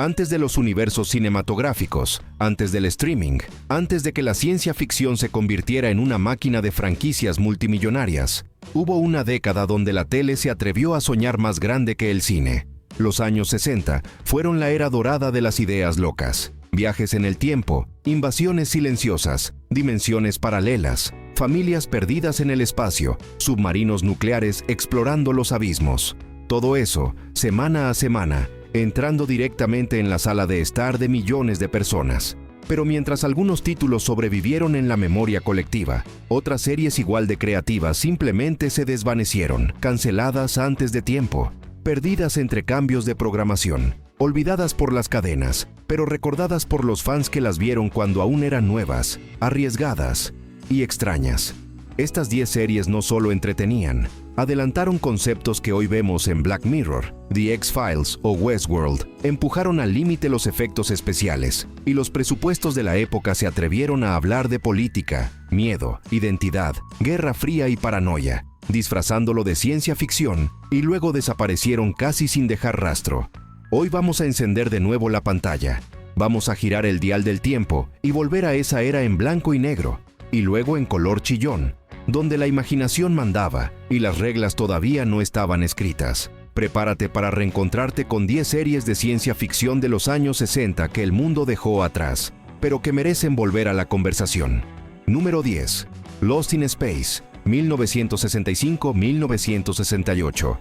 Antes de los universos cinematográficos, antes del streaming, antes de que la ciencia ficción se convirtiera en una máquina de franquicias multimillonarias, hubo una década donde la tele se atrevió a soñar más grande que el cine. Los años 60 fueron la era dorada de las ideas locas. Viajes en el tiempo, invasiones silenciosas, dimensiones paralelas, familias perdidas en el espacio, submarinos nucleares explorando los abismos. Todo eso, semana a semana, entrando directamente en la sala de estar de millones de personas. Pero mientras algunos títulos sobrevivieron en la memoria colectiva, otras series igual de creativas simplemente se desvanecieron, canceladas antes de tiempo, perdidas entre cambios de programación, olvidadas por las cadenas, pero recordadas por los fans que las vieron cuando aún eran nuevas, arriesgadas y extrañas. Estas 10 series no solo entretenían, adelantaron conceptos que hoy vemos en Black Mirror, The X-Files o Westworld, empujaron al límite los efectos especiales, y los presupuestos de la época se atrevieron a hablar de política, miedo, identidad, guerra fría y paranoia, disfrazándolo de ciencia ficción, y luego desaparecieron casi sin dejar rastro. Hoy vamos a encender de nuevo la pantalla, vamos a girar el dial del tiempo y volver a esa era en blanco y negro, y luego en color chillón, donde la imaginación mandaba y las reglas todavía no estaban escritas. Prepárate para reencontrarte con 10 series de ciencia ficción de los años 60 que el mundo dejó atrás, pero que merecen volver a la conversación. Número 10. Lost in Space, 1965-1968.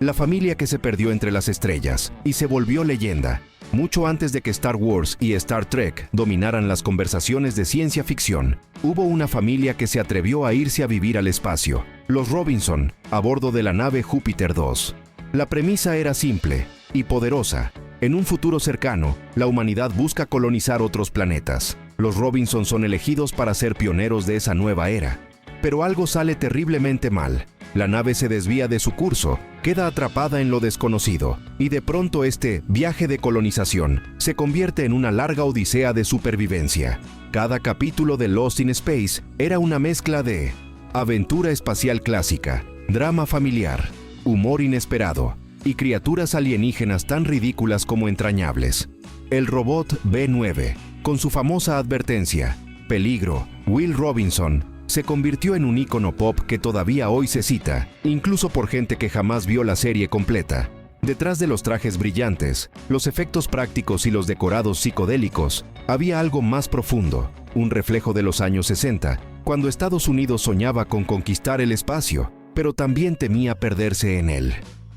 La familia que se perdió entre las estrellas y se volvió leyenda. Mucho antes de que Star Wars y Star Trek dominaran las conversaciones de ciencia ficción, hubo una familia que se atrevió a irse a vivir al espacio, los Robinson, a bordo de la nave Júpiter 2. La premisa era simple y poderosa. En un futuro cercano, la humanidad busca colonizar otros planetas. Los Robinson son elegidos para ser pioneros de esa nueva era. Pero algo sale terriblemente mal. La nave se desvía de su curso, queda atrapada en lo desconocido, y de pronto este viaje de colonización se convierte en una larga odisea de supervivencia. Cada capítulo de Lost in Space era una mezcla de aventura espacial clásica, drama familiar, humor inesperado, y criaturas alienígenas tan ridículas como entrañables. El robot B9, con su famosa advertencia, peligro, Will Robinson, se convirtió en un ícono pop que todavía hoy se cita, incluso por gente que jamás vio la serie completa. Detrás de los trajes brillantes, los efectos prácticos y los decorados psicodélicos, había algo más profundo, un reflejo de los años 60, cuando Estados Unidos soñaba con conquistar el espacio, pero también temía perderse en él.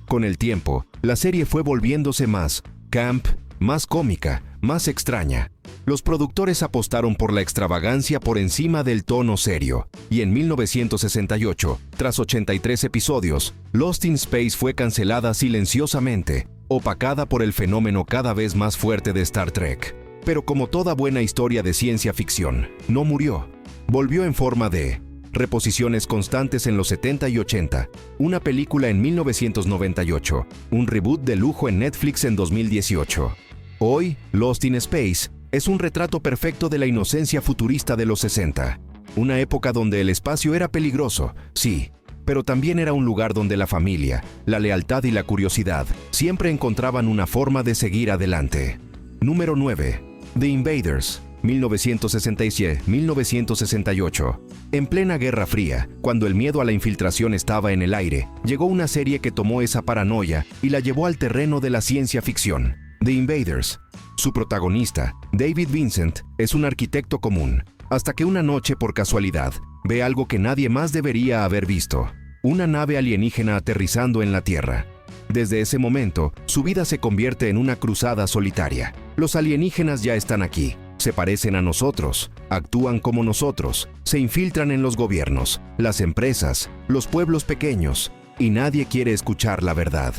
Con el tiempo, la serie fue volviéndose más camp, más cómica, más extraña. Los productores apostaron por la extravagancia por encima del tono serio, y en 1968, tras 83 episodios, Lost in Space fue cancelada silenciosamente, opacada por el fenómeno cada vez más fuerte de Star Trek. Pero como toda buena historia de ciencia ficción, no murió. Volvió en forma de reposiciones constantes en los 70 y 80, una película en 1998, un reboot de lujo en Netflix en 2018. Hoy, Lost in Space es un retrato perfecto de la inocencia futurista de los 60. Una época donde el espacio era peligroso, sí, pero también era un lugar donde la familia, la lealtad y la curiosidad siempre encontraban una forma de seguir adelante. Número 9. The Invaders, 1967-1968. En plena Guerra Fría, cuando el miedo a la infiltración estaba en el aire, llegó una serie que tomó esa paranoia y la llevó al terreno de la ciencia ficción. The Invaders. Su protagonista, David Vincent, es un arquitecto común, hasta que una noche, por casualidad, ve algo que nadie más debería haber visto: una nave alienígena aterrizando en la Tierra. Desde ese momento, su vida se convierte en una cruzada solitaria. Los alienígenas ya están aquí, se parecen a nosotros, actúan como nosotros, se infiltran en los gobiernos, las empresas, los pueblos pequeños, y nadie quiere escuchar la verdad.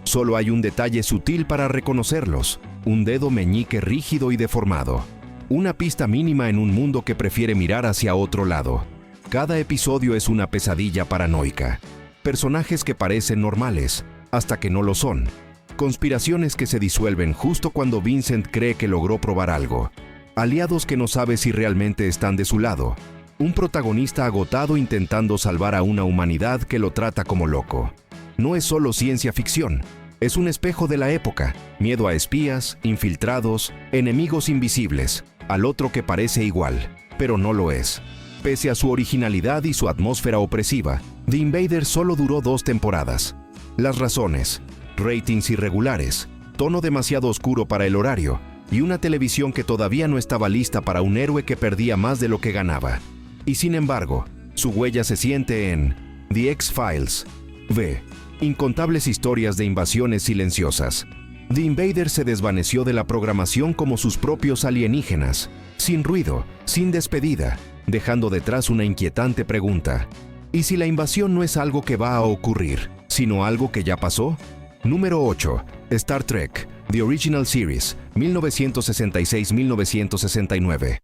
Solo hay un detalle sutil para reconocerlos: un dedo meñique rígido y deformado. Una pista mínima en un mundo que prefiere mirar hacia otro lado. Cada episodio es una pesadilla paranoica. Personajes que parecen normales, hasta que no lo son. Conspiraciones que se disuelven justo cuando Vincent cree que logró probar algo. Aliados que no sabe si realmente están de su lado. Un protagonista agotado intentando salvar a una humanidad que lo trata como loco. no es solo ciencia ficción. Es un espejo de la época, miedo a espías, infiltrados, enemigos invisibles, al otro que parece igual, pero no lo es. Pese a su originalidad y su atmósfera opresiva, The Invader solo duró 2 temporadas. Las razones: ratings irregulares, tono demasiado oscuro para el horario y una televisión que todavía no estaba lista para un héroe que perdía más de lo que ganaba. Y sin embargo, su huella se siente en The X-Files. V. Incontables historias de invasiones silenciosas. The Invader se desvaneció de la programación como sus propios alienígenas, sin ruido, sin despedida, dejando detrás una inquietante pregunta. ¿Y si la invasión no es algo que va a ocurrir, sino algo que ya pasó? Número 8. Star Trek, The Original Series, 1966-1969.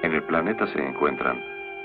En el planeta se encuentran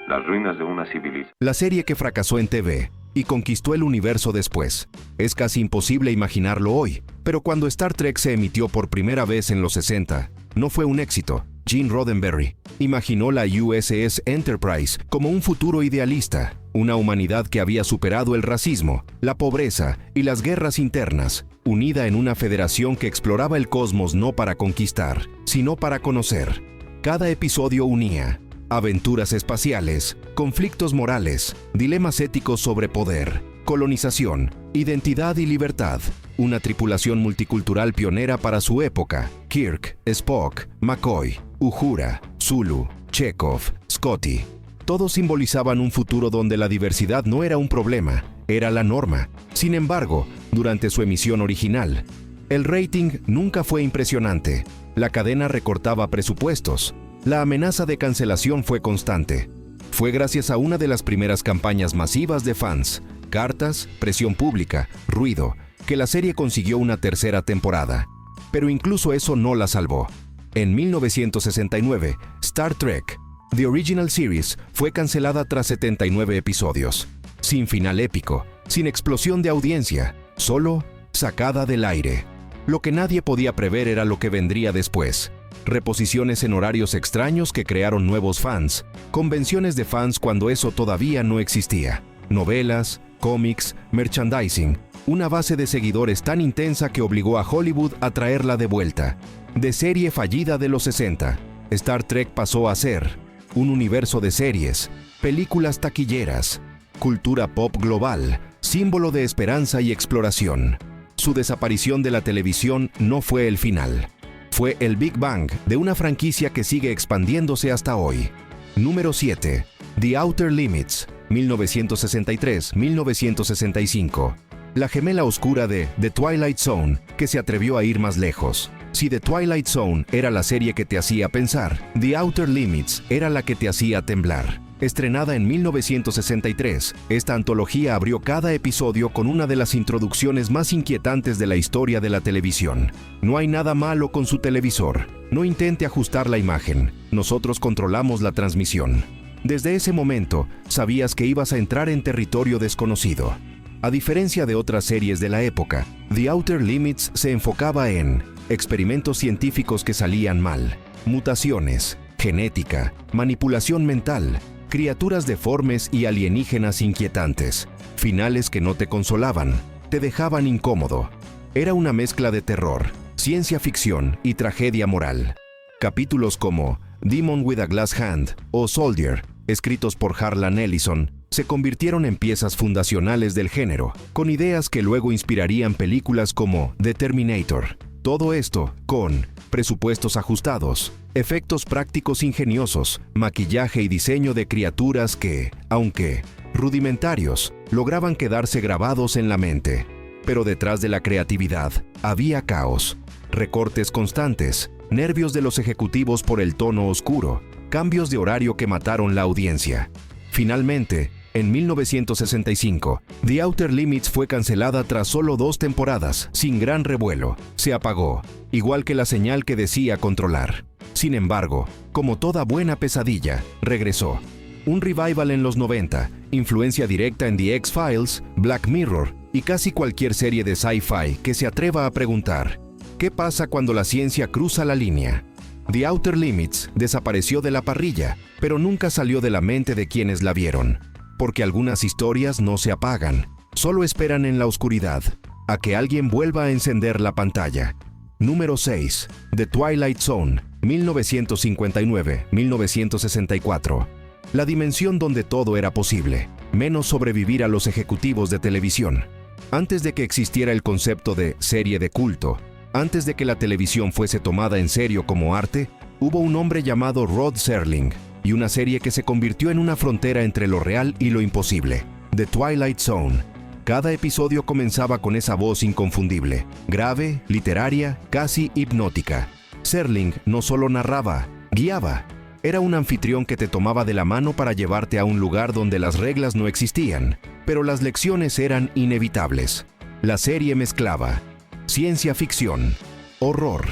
las ruinas de una civilización. La serie que fracasó en TV y conquistó el universo después. Es casi imposible imaginarlo hoy, pero cuando Star Trek se emitió por primera vez en los 60, no fue un éxito. Gene Roddenberry imaginó la USS Enterprise como un futuro idealista, una humanidad que había superado el racismo, la pobreza y las guerras internas, unida en una federación que exploraba el cosmos no para conquistar, sino para conocer. Cada episodio unía aventuras espaciales, conflictos morales, dilemas éticos sobre poder, colonización, identidad y libertad. Una tripulación multicultural pionera para su época: Kirk, Spock, McCoy, Uhura, Sulu, Chekhov, Scotty. Todos simbolizaban un futuro donde la diversidad no era un problema, era la norma. Sin embargo, durante su emisión original, el rating nunca fue impresionante. La cadena recortaba presupuestos. La amenaza de cancelación fue constante. Fue gracias a una de las primeras campañas masivas de fans, cartas, presión pública, ruido, que la serie consiguió una tercera temporada. Pero incluso eso no la salvó. En 1969, Star Trek, The Original Series, fue cancelada tras 79 episodios. Sin final épico, sin explosión de audiencia, solo sacada del aire. Lo que nadie podía prever era lo que vendría después. Reposiciones en horarios extraños que crearon nuevos fans, convenciones de fans cuando eso todavía no existía, novelas, cómics, merchandising, una base de seguidores tan intensa que obligó a Hollywood a traerla de vuelta. De serie fallida de los 60, Star Trek pasó a ser un universo de series, películas taquilleras, cultura pop global, símbolo de esperanza y exploración. Su desaparición de la televisión no fue el final. Fue el Big Bang de una franquicia que sigue expandiéndose hasta hoy. Número 7. The Outer Limits, 1963-1965. La gemela oscura de The Twilight Zone, que se atrevió a ir más lejos. Si The Twilight Zone era la serie que te hacía pensar, The Outer Limits era la que te hacía temblar. Estrenada en 1963, esta antología abrió cada episodio con una de las introducciones más inquietantes de la historia de la televisión. No hay nada malo con su televisor. No intente ajustar la imagen. Nosotros controlamos la transmisión. Desde ese momento, sabías que ibas a entrar en territorio desconocido. A diferencia de otras series de la época, The Outer Limits se enfocaba en experimentos científicos que salían mal, mutaciones, genética, manipulación mental, criaturas deformes y alienígenas inquietantes, finales que no te consolaban, te dejaban incómodo. Era una mezcla de terror, ciencia ficción y tragedia moral. Capítulos como Demon with a Glass Hand o Soldier, escritos por Harlan Ellison, se convirtieron en piezas fundacionales del género, con ideas que luego inspirarían películas como The Terminator. Todo esto con presupuestos ajustados, efectos prácticos ingeniosos, maquillaje y diseño de criaturas que, aunque rudimentarios, lograban quedarse grabados en la mente. Pero detrás de la creatividad había caos, recortes constantes, nervios de los ejecutivos por el tono oscuro, cambios de horario que mataron la audiencia. Finalmente, en 1965, The Outer Limits fue cancelada tras solo 2 temporadas, sin gran revuelo. Se apagó, igual que la señal que decía controlar. Sin embargo, como toda buena pesadilla, regresó. Un revival en los 90, influencia directa en The X-Files, Black Mirror y casi cualquier serie de sci-fi que se atreva a preguntar: ¿qué pasa cuando la ciencia cruza la línea? The Outer Limits desapareció de la parrilla, pero nunca salió de la mente de quienes la vieron. Porque algunas historias no se apagan, Solo esperan en la oscuridad a que alguien vuelva a encender la pantalla. Número 6. The Twilight Zone, 1959-1964. La dimensión donde todo era posible, menos sobrevivir a los ejecutivos de televisión. Antes de que existiera el concepto de serie de culto, antes de que la televisión fuese tomada en serio como arte, hubo un hombre llamado Rod Serling y una serie que se convirtió en una frontera entre lo real y lo imposible, The Twilight Zone. Cada episodio comenzaba con esa voz inconfundible, grave, literaria, casi hipnótica. Serling no solo narraba, guiaba. Era un anfitrión que te tomaba de la mano para llevarte a un lugar donde las reglas no existían, pero las lecciones eran inevitables. La serie mezclaba ciencia ficción, horror,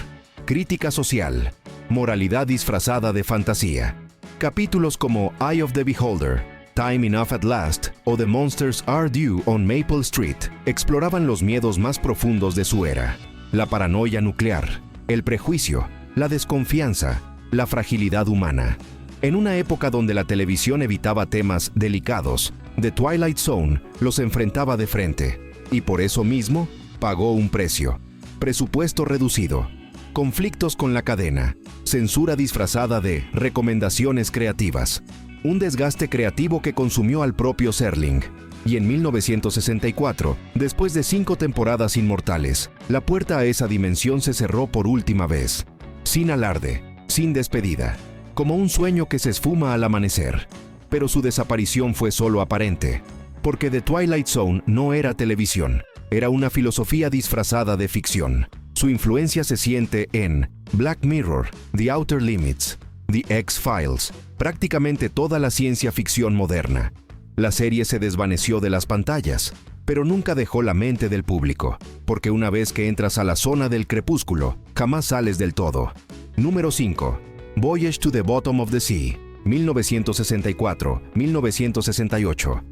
crítica social, moralidad disfrazada de fantasía. Capítulos como Eye of the Beholder, Time Enough at Last o The Monsters Are Due on Maple Street exploraban los miedos más profundos de su era. La paranoia nuclear, el prejuicio, la desconfianza, la fragilidad humana. En una época donde la televisión evitaba temas delicados, The Twilight Zone los enfrentaba de frente, y por eso mismo pagó un precio. Presupuesto reducido, conflictos con la cadena, censura disfrazada de recomendaciones creativas, un desgaste creativo que consumió al propio Serling. Y en 1964, después de 5 temporadas inmortales, la puerta a esa dimensión se cerró por última vez, sin alarde, sin despedida, como un sueño que se esfuma al amanecer. Pero su desaparición fue solo aparente, porque The Twilight Zone no era televisión, era una filosofía disfrazada de ficción. Su influencia se siente en Black Mirror, The Outer Limits, The X-Files, prácticamente toda la ciencia ficción moderna. La serie se desvaneció de las pantallas, pero nunca dejó la mente del público, porque una vez que entras a la zona del crepúsculo, jamás sales del todo. Número 5. Voyage to the Bottom of the Sea, 1964-1968.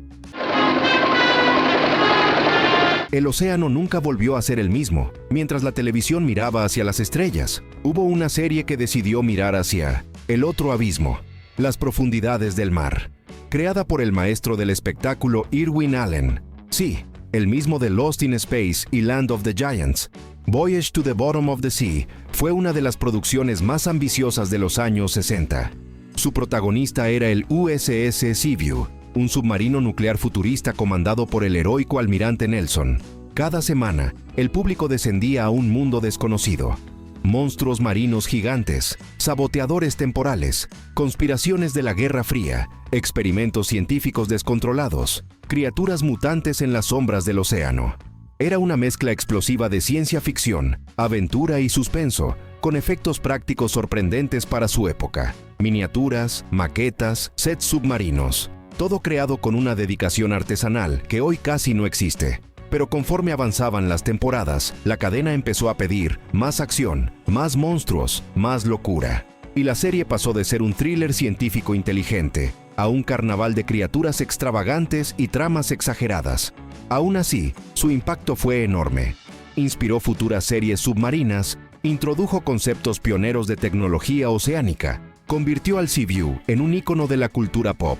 El océano nunca volvió a ser el mismo. Mientras la televisión miraba hacia las estrellas, hubo una serie que decidió mirar hacia el otro abismo, las profundidades del mar. Creada por el maestro del espectáculo Irwin Allen. Sí, el mismo de Lost in Space y Land of the Giants. Voyage to the Bottom of the Sea fue una de las producciones más ambiciosas de los años 60. Su protagonista era el USS Seaview, un submarino nuclear futurista comandado por el heroico almirante Nelson. Cada semana, el público descendía a un mundo desconocido. Monstruos marinos gigantes, saboteadores temporales, conspiraciones de la Guerra Fría, experimentos científicos descontrolados, criaturas mutantes en las sombras del océano. Era una mezcla explosiva de ciencia ficción, aventura y suspenso, con efectos prácticos sorprendentes para su época. Miniaturas, maquetas, sets submarinos. Todo creado con una dedicación artesanal que hoy casi no existe. Pero conforme avanzaban las temporadas, la cadena empezó a pedir más acción, más monstruos, más locura. Y la serie pasó de ser un thriller científico inteligente a un carnaval de criaturas extravagantes y tramas exageradas. Aún así, su impacto fue enorme. Inspiró futuras series submarinas, introdujo conceptos pioneros de tecnología oceánica, convirtió al Seaview en un ícono de la cultura pop.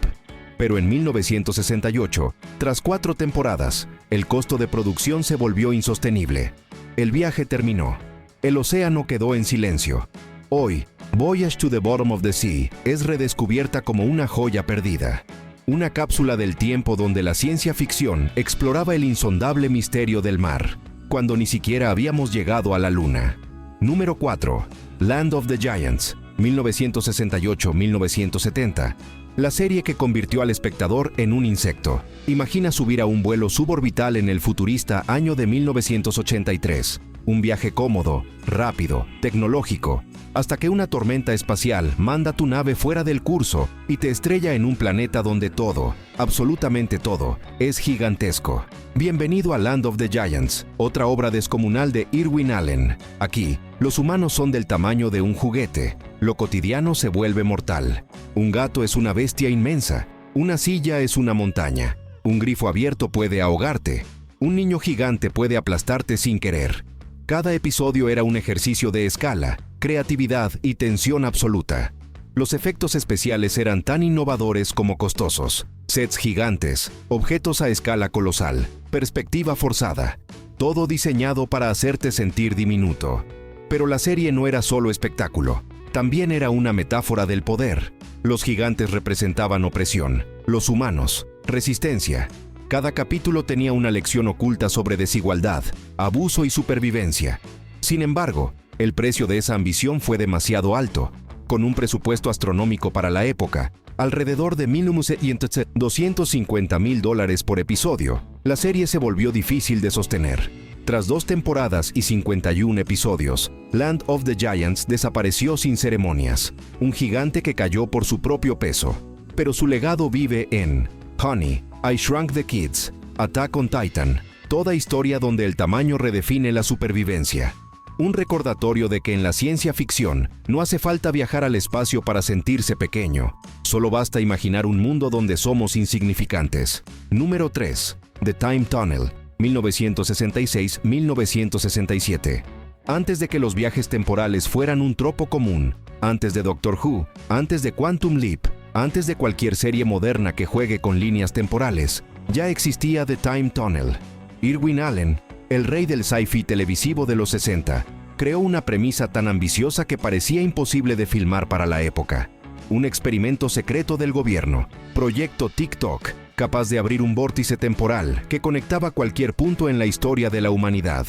Pero en 1968, tras 4 temporadas, el costo de producción se volvió insostenible. El viaje terminó. El océano quedó en silencio. Hoy, Voyage to the Bottom of the Sea es redescubierta como una joya perdida. Una cápsula del tiempo donde la ciencia ficción exploraba el insondable misterio del mar, cuando ni siquiera habíamos llegado a la luna. Número 4. Land of the Giants, 1968-1970. La serie que convirtió al espectador en un insecto. Imagina subir a un vuelo suborbital en el futurista año de 1983. Un viaje cómodo, rápido, tecnológico, hasta que una tormenta espacial manda tu nave fuera del curso y te estrella en un planeta donde todo, absolutamente todo, es gigantesco. Bienvenido a Land of the Giants, otra obra descomunal de Irwin Allen. Aquí, los humanos son del tamaño de un juguete. Lo cotidiano se vuelve mortal. Un gato es una bestia inmensa. Una silla es una montaña. Un grifo abierto puede ahogarte. Un niño gigante puede aplastarte sin querer. Cada episodio era un ejercicio de escala, creatividad y tensión absoluta. Los efectos especiales eran tan innovadores como costosos. Sets gigantes, objetos a escala colosal, perspectiva forzada. Todo diseñado para hacerte sentir diminuto. Pero la serie no era solo espectáculo, también era una metáfora del poder. Los gigantes representaban opresión, los humanos, resistencia. Cada capítulo tenía una lección oculta sobre desigualdad, abuso y supervivencia. Sin embargo, el precio de esa ambición fue demasiado alto. Con un presupuesto astronómico para la época, alrededor de $250,000 por episodio, la serie se volvió difícil de sostener. Tras 2 temporadas y 51 episodios, Land of the Giants desapareció sin ceremonias, un gigante que cayó por su propio peso. Pero su legado vive en Honey, I Shrunk the Kids, Attack on Titan, toda historia donde el tamaño redefine la supervivencia. Un recordatorio de que en la ciencia ficción no hace falta viajar al espacio para sentirse pequeño. Solo basta imaginar un mundo donde somos insignificantes. Número 3. The Time Tunnel, 1966-1967. Antes de que los viajes temporales fueran un tropo común, antes de Doctor Who, antes de Quantum Leap, antes de cualquier serie moderna que juegue con líneas temporales, ya existía The Time Tunnel. Irwin Allen, el rey del sci-fi televisivo de los 60, creó una premisa tan ambiciosa que parecía imposible de filmar para la época. Un experimento secreto del gobierno, Proyecto TikTok, capaz de abrir un vórtice temporal que conectaba cualquier punto en la historia de la humanidad.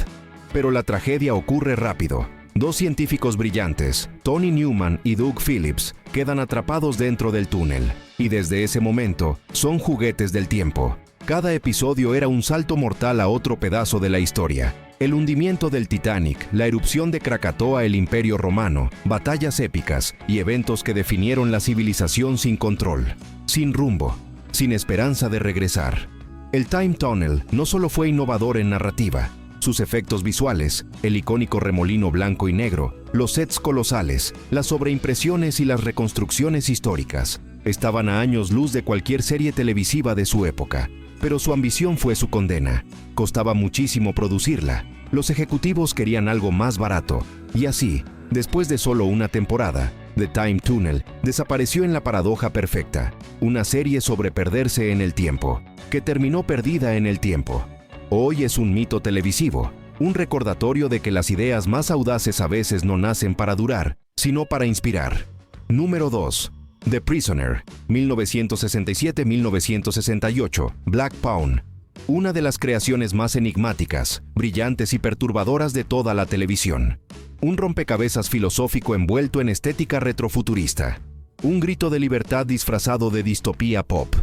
Pero la tragedia ocurre rápido. 2 científicos brillantes, Tony Newman y Doug Phillips, quedan atrapados dentro del túnel, y desde ese momento son juguetes del tiempo. Cada episodio era un salto mortal a otro pedazo de la historia. El hundimiento del Titanic, la erupción de Krakatoa, el Imperio Romano, batallas épicas y eventos que definieron la civilización sin control, sin rumbo, sin esperanza de regresar. El Time Tunnel no solo fue innovador en narrativa, sus efectos visuales, el icónico remolino blanco y negro, los sets colosales, las sobreimpresiones y las reconstrucciones históricas, estaban a años luz de cualquier serie televisiva de su época. Pero su ambición fue su condena. Costaba muchísimo producirla. Los ejecutivos querían algo más barato. Y así, después de solo una temporada, The Time Tunnel desapareció en la paradoja perfecta. Una serie sobre perderse en el tiempo, que terminó perdida en el tiempo. Hoy es un mito televisivo, un recordatorio de que las ideas más audaces a veces no nacen para durar, sino para inspirar. Número 2. The Prisoner, 1967-1968, Black Pawn. Una de las creaciones más enigmáticas, brillantes y perturbadoras de toda la televisión. Un rompecabezas filosófico envuelto en estética retrofuturista. Un grito de libertad disfrazado de distopía pop.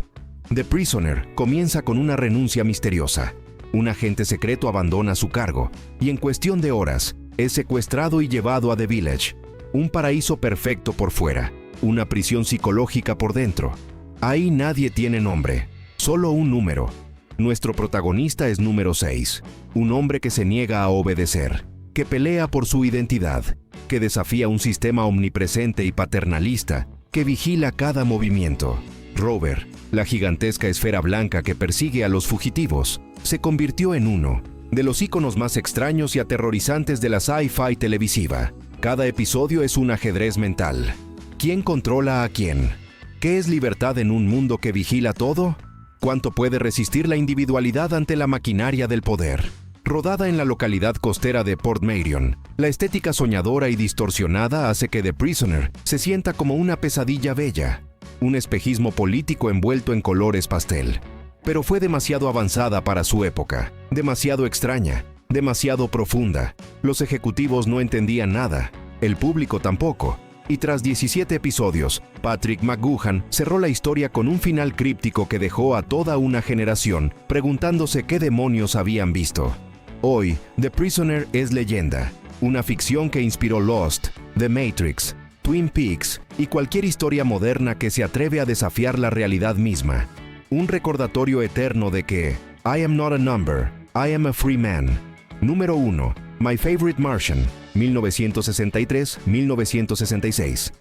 The Prisoner comienza con una renuncia misteriosa. Un agente secreto abandona su cargo y en cuestión de horas es secuestrado y llevado a The Village, un paraíso perfecto por fuera. Una prisión psicológica por dentro. Ahí nadie tiene nombre, solo un número. Nuestro protagonista es número 6, un hombre que se niega a obedecer, que pelea por su identidad, que desafía un sistema omnipresente y paternalista, que vigila cada movimiento. Rover, la gigantesca esfera blanca que persigue a los fugitivos, se convirtió en uno de los íconos más extraños y aterrorizantes de la sci-fi televisiva. Cada episodio es un ajedrez mental. ¿Quién controla a quién? ¿Qué es libertad en un mundo que vigila todo? ¿Cuánto puede resistir la individualidad ante la maquinaria del poder? Rodada en la localidad costera de Port Marion, la estética soñadora y distorsionada hace que The Prisoner se sienta como una pesadilla bella, un espejismo político envuelto en colores pastel. Pero fue demasiado avanzada para su época, demasiado extraña, demasiado profunda. Los ejecutivos no entendían nada, el público tampoco. Y tras 17 episodios, Patrick McGoohan cerró la historia con un final críptico que dejó a toda una generación preguntándose qué demonios habían visto. Hoy, The Prisoner es leyenda, una ficción que inspiró Lost, The Matrix, Twin Peaks y cualquier historia moderna que se atreve a desafiar la realidad misma. Un recordatorio eterno de que I am not a number, I am a free man. Número 1. My Favorite Martian, 1963-1966.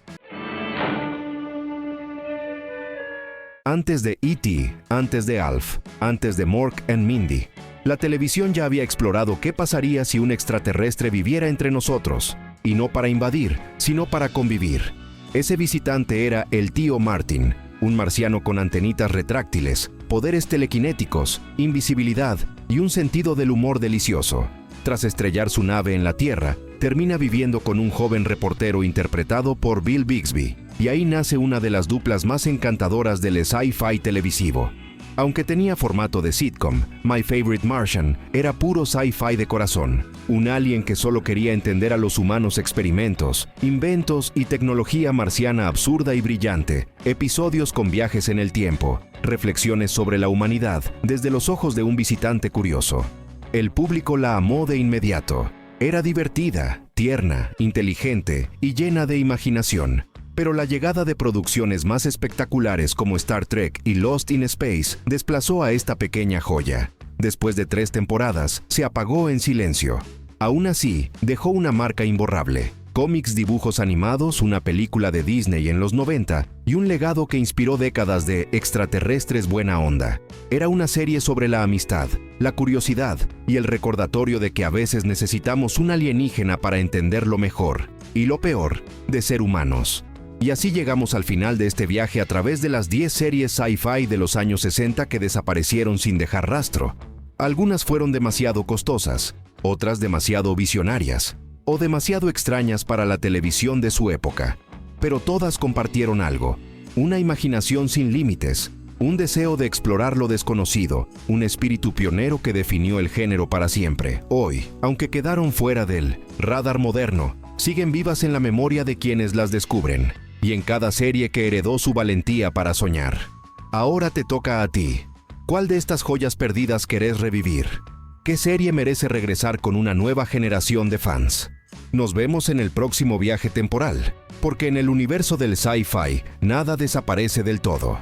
Antes de E.T., antes de Alf, antes de Mork and Mindy, la televisión ya había explorado qué pasaría si un extraterrestre viviera entre nosotros, y no para invadir, sino para convivir. Ese visitante era el tío Martin, un marciano con antenitas retráctiles, poderes telequinéticos, invisibilidad y un sentido del humor delicioso. Tras estrellar su nave en la Tierra, termina viviendo con un joven reportero interpretado por Bill Bixby, y ahí nace una de las duplas más encantadoras del sci-fi televisivo. Aunque tenía formato de sitcom, My Favorite Martian era puro sci-fi de corazón, un alien que solo quería entender a los humanos experimentos, inventos y tecnología marciana absurda y brillante, episodios con viajes en el tiempo, reflexiones sobre la humanidad desde los ojos de un visitante curioso. El público la amó de inmediato. Era divertida, tierna, inteligente y llena de imaginación. Pero la llegada de producciones más espectaculares como Star Trek y Lost in Space desplazó a esta pequeña joya. Después de 3 temporadas, se apagó en silencio. Aún así, dejó una marca imborrable. Cómics, dibujos animados, una película de Disney en los 90 y un legado que inspiró décadas de extraterrestres buena onda. Era una serie sobre la amistad, la curiosidad y el recordatorio de que a veces necesitamos un alienígena para entender lo mejor y lo peor de ser humanos. Y así llegamos al final de este viaje a través de las 10 series sci-fi de los años 60 que desaparecieron sin dejar rastro. Algunas fueron demasiado costosas, otras demasiado visionarias, o demasiado extrañas para la televisión de su época. Pero todas compartieron algo: una imaginación sin límites, un deseo de explorar lo desconocido, un espíritu pionero que definió el género para siempre. Hoy, aunque quedaron fuera del radar moderno, siguen vivas en la memoria de quienes las descubren, y en cada serie que heredó su valentía para soñar. Ahora te toca a ti. ¿Cuál de estas joyas perdidas querés revivir? ¿Qué serie merece regresar con una nueva generación de fans? Nos vemos en el próximo viaje temporal, porque en el universo del sci-fi nada desaparece del todo.